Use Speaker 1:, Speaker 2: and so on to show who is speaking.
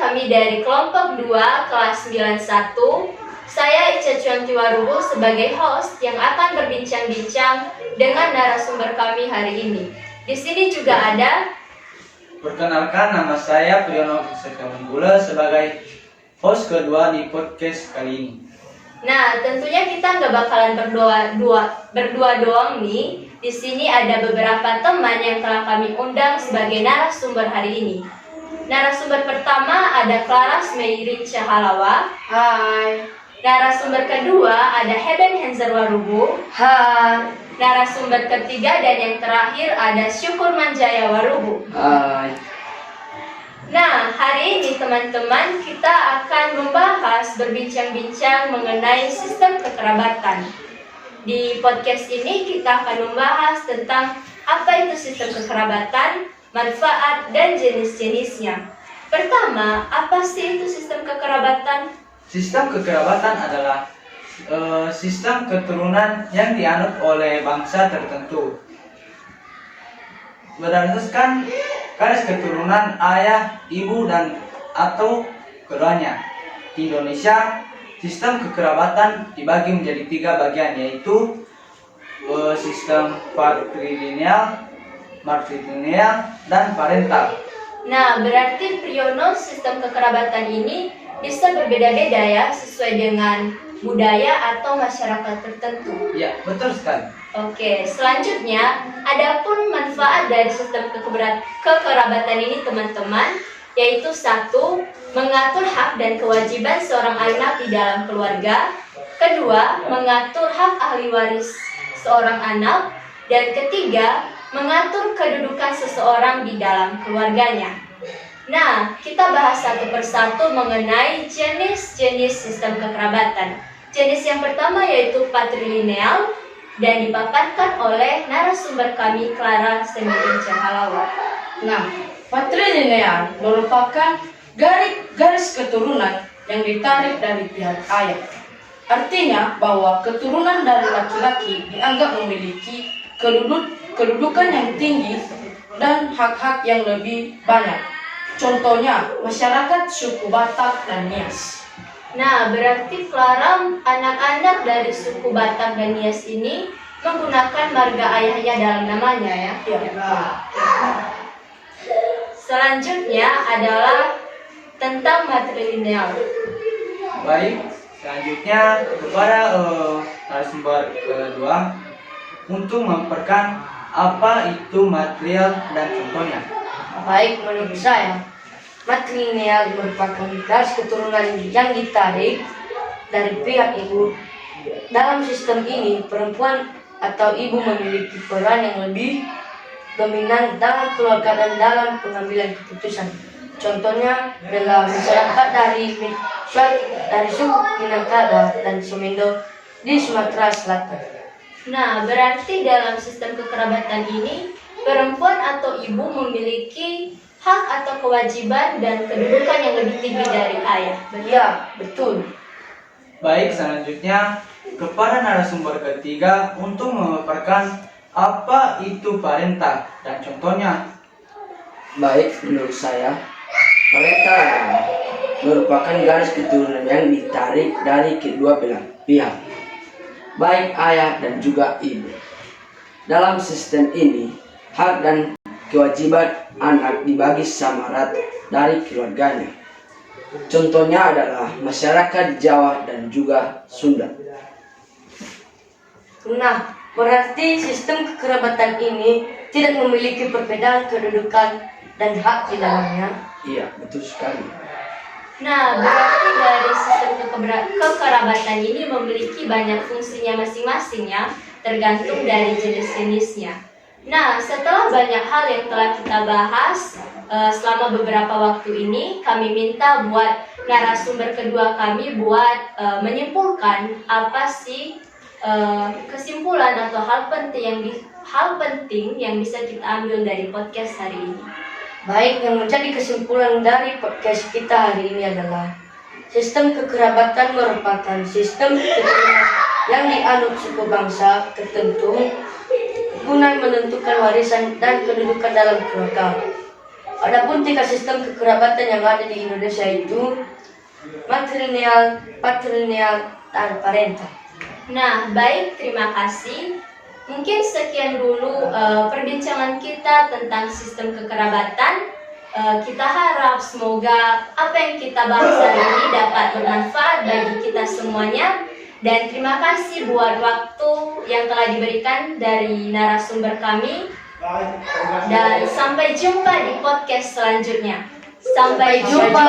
Speaker 1: kami dari kelompok 2 kelas 91. Saya Ica Cuanti Warubu sebagai host yang akan berbincang-bincang dengan narasumber kami hari ini. Di sini juga ada.
Speaker 2: Perkenalkan, nama saya Priyono Sekamengula sebagai host kedua di podcast kali ini.
Speaker 1: Nah, tentunya kita nggak bakalan berdua doang nih. Di sini ada beberapa teman yang telah kami undang sebagai narasumber hari ini. Narasumber pertama ada Claras Meirin Cahalawa.
Speaker 3: Hai.
Speaker 1: Narasumber kedua ada Heben Henzer Warubu.
Speaker 3: Hai.
Speaker 1: Narasumber ketiga dan yang terakhir ada Syukur Manjaya Warubu.
Speaker 3: Hai.
Speaker 1: Nah, hari ini teman-teman kita akan membahas berbincang-bincang mengenai sistem kekerabatan. Di podcast ini kita akan membahas tentang apa itu sistem kekerabatan, manfaat, dan jenis-jenisnya. Pertama, apa sih itu sistem kekerabatan?
Speaker 2: Sistem kekerabatan adalah sistem keturunan yang dianut oleh bangsa tertentu berdasarkan garis keturunan ayah, ibu, dan atau keduanya. Di Indonesia, sistem kekerabatan dibagi menjadi 3 bagian, yaitu sistem patrilineal, matrilineal, dan parental.
Speaker 1: Nah, berarti Priyono, sistem kekerabatan ini bisa berbeda-beda ya, sesuai dengan budaya atau masyarakat tertentu.
Speaker 2: Ya, betul sekali.
Speaker 1: Oke, selanjutnya, adapun manfaat dari sistem kekerabatan ini teman-teman, yaitu 1. Mengatur hak dan kewajiban seorang anak di dalam keluarga. 2. Mengatur hak ahli waris seorang anak. Dan 3. Mengatur kedudukan seseorang di dalam keluarganya. Nah, kita bahas satu persatu mengenai jenis-jenis sistem kekerabatan. Jenis yang pertama yaitu patrilineal dan dipaparkan oleh narasumber kami Clara Semirin Cahalawa.
Speaker 3: Nah, patrilineal merupakan garis keturunan yang ditarik dari pihak ayah. Artinya bahwa keturunan dari laki-laki dianggap memiliki kedudukan yang tinggi dan hak-hak yang lebih banyak. Contohnya, masyarakat suku Batak dan Nias.
Speaker 1: Nah, berarti Clara, anak-anak dari suku Batak dan Nias ini menggunakan marga ayahnya dalam namanya ya?
Speaker 3: Ya.
Speaker 1: Selanjutnya adalah tentang matrilineal.
Speaker 2: Baik, selanjutnya kepada narasumber kedua untuk memaparkan apa itu material dan contohnya.
Speaker 3: Baik, menurut saya, matrilineal merupakan garis keturunan yang ditarik dari pihak ibu. Dalam sistem ini, perempuan atau ibu memiliki peran yang lebih dominan dalam keluarga dan dalam pengambilan keputusan. Contohnya adalah masyarakat dari suku Minangkabau dan Sumendo di Sumatera Selatan.
Speaker 1: Nah, berarti dalam sistem kekerabatan ini, perempuan atau ibu memiliki hak atau kewajiban dan kedudukan yang lebih tinggi dari ayah.
Speaker 3: Ya, betul.
Speaker 2: Baik, selanjutnya kepada narasumber ketiga untuk memaparkan apa itu parental dan contohnya.
Speaker 4: Baik, menurut saya, parental merupakan garis keturunan yang ditarik dari kedua belah pihak, baik ayah dan juga ibu. Dalam sistem ini, hak dan kewajiban anak dibagi sama rata dari keluarganya. Contohnya adalah masyarakat Jawa dan juga Sunda.
Speaker 3: Nah, berarti sistem kekerabatan ini tidak memiliki perbedaan kedudukan dan hak di dalamnya.
Speaker 4: Iya, betul sekali.
Speaker 1: Nah, berarti dari sistem kekerabatan ini memiliki banyak fungsinya masing-masing ya, tergantung dari jenis-jenisnya. Nah, setelah banyak hal yang telah kita bahas selama beberapa waktu ini, kami minta buat narasumber kedua kami buat menyimpulkan apa sih kesimpulan atau hal penting yang bisa kita ambil dari podcast hari ini.
Speaker 3: Baik, yang menjadi kesimpulan dari podcast kita hari ini adalah sistem kekerabatan merupakan sistem keturunan yang dianut suku bangsa tertentu guna menentukan warisan dan kedudukan dalam keluarga. Adapun tiga sistem kekerabatan yang ada di Indonesia itu matrilineal, patrilineal, dan parental.
Speaker 1: Nah, baik, terima kasih. Mungkin sekian dulu perbincangan kita tentang sistem kekerabatan. Kita harap semoga apa yang kita bahas hari ini dapat bermanfaat bagi kita semuanya. Dan terima kasih buat waktu yang telah diberikan dari narasumber kami. Dan sampai jumpa di podcast selanjutnya. Sampai jumpa.